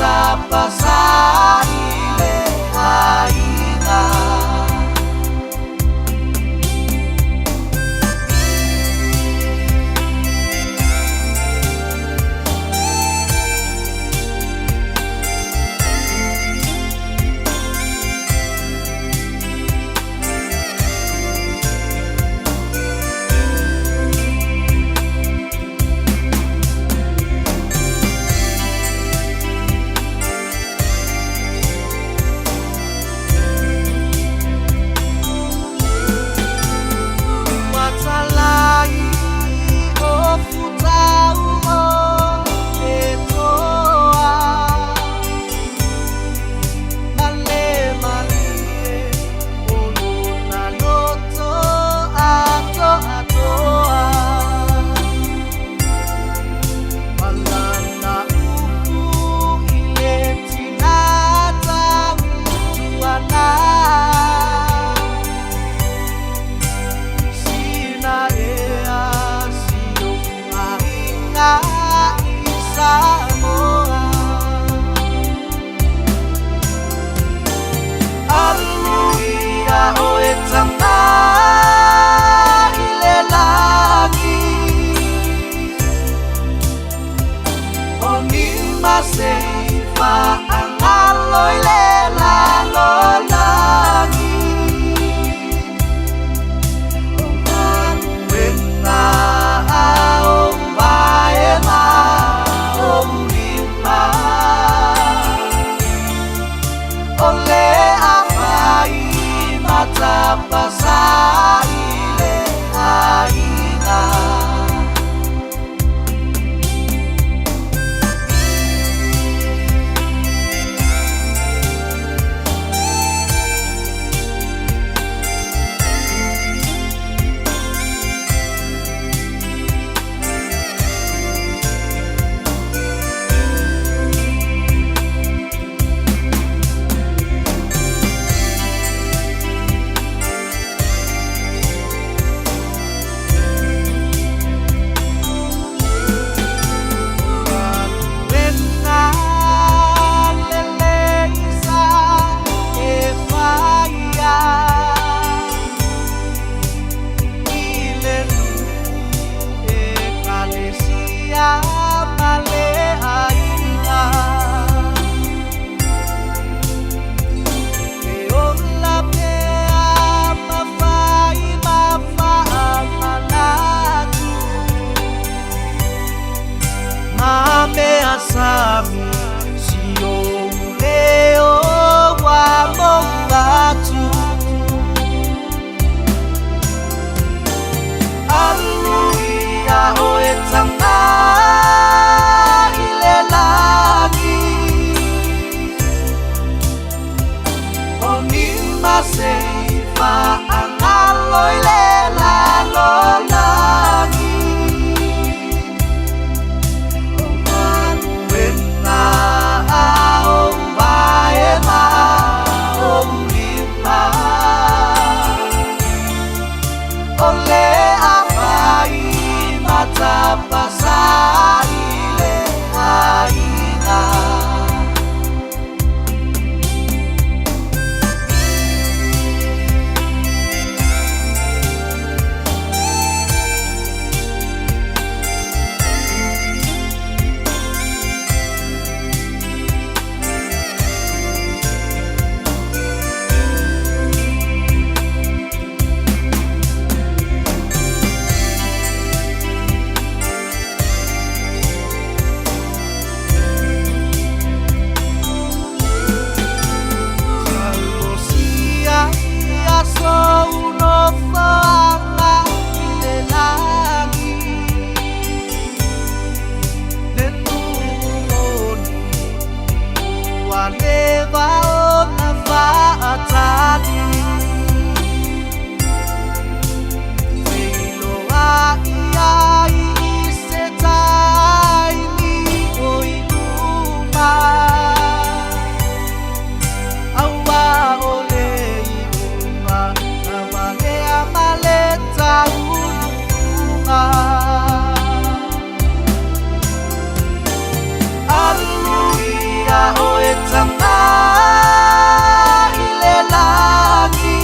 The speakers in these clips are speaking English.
matapa sa ile haina. Seifa ang aloy lelalo lagi Umanuin na ang bayan na umima Ole afai matapa sa ile haina. Asami siyo leo wa mongatu Aluia oetama ile lagi Onima seifa ang aloy lelalo lagi Ole afai matapa sa ile haina. Hallelujah. etanga ilelagi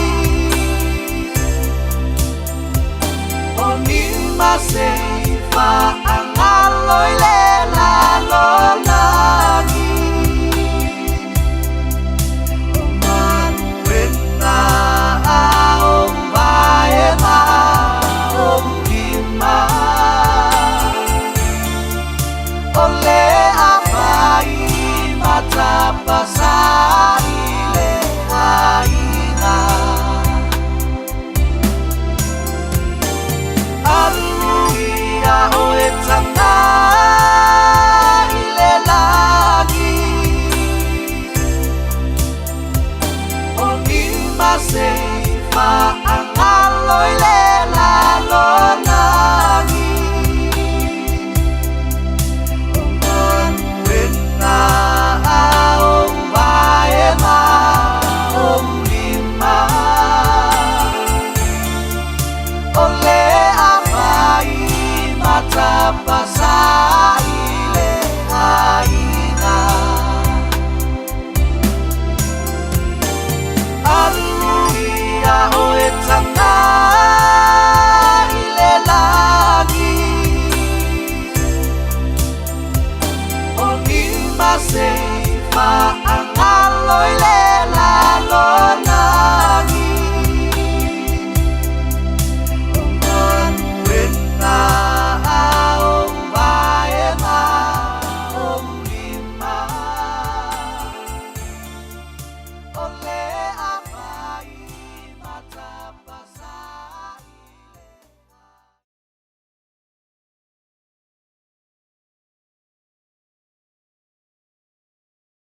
Oni maseifa angaloy lelalo lagi Umanuin na aong bayema Om Gima Ole apai matapasa ile aina Aruia oetanga ile lagi Oni maseifa angaloy lelalo lagi Umanuin na aong bayema Om Gima Ole apai matapasa ile aina Aruia oetanga ile lagi Oni maseifa angaloy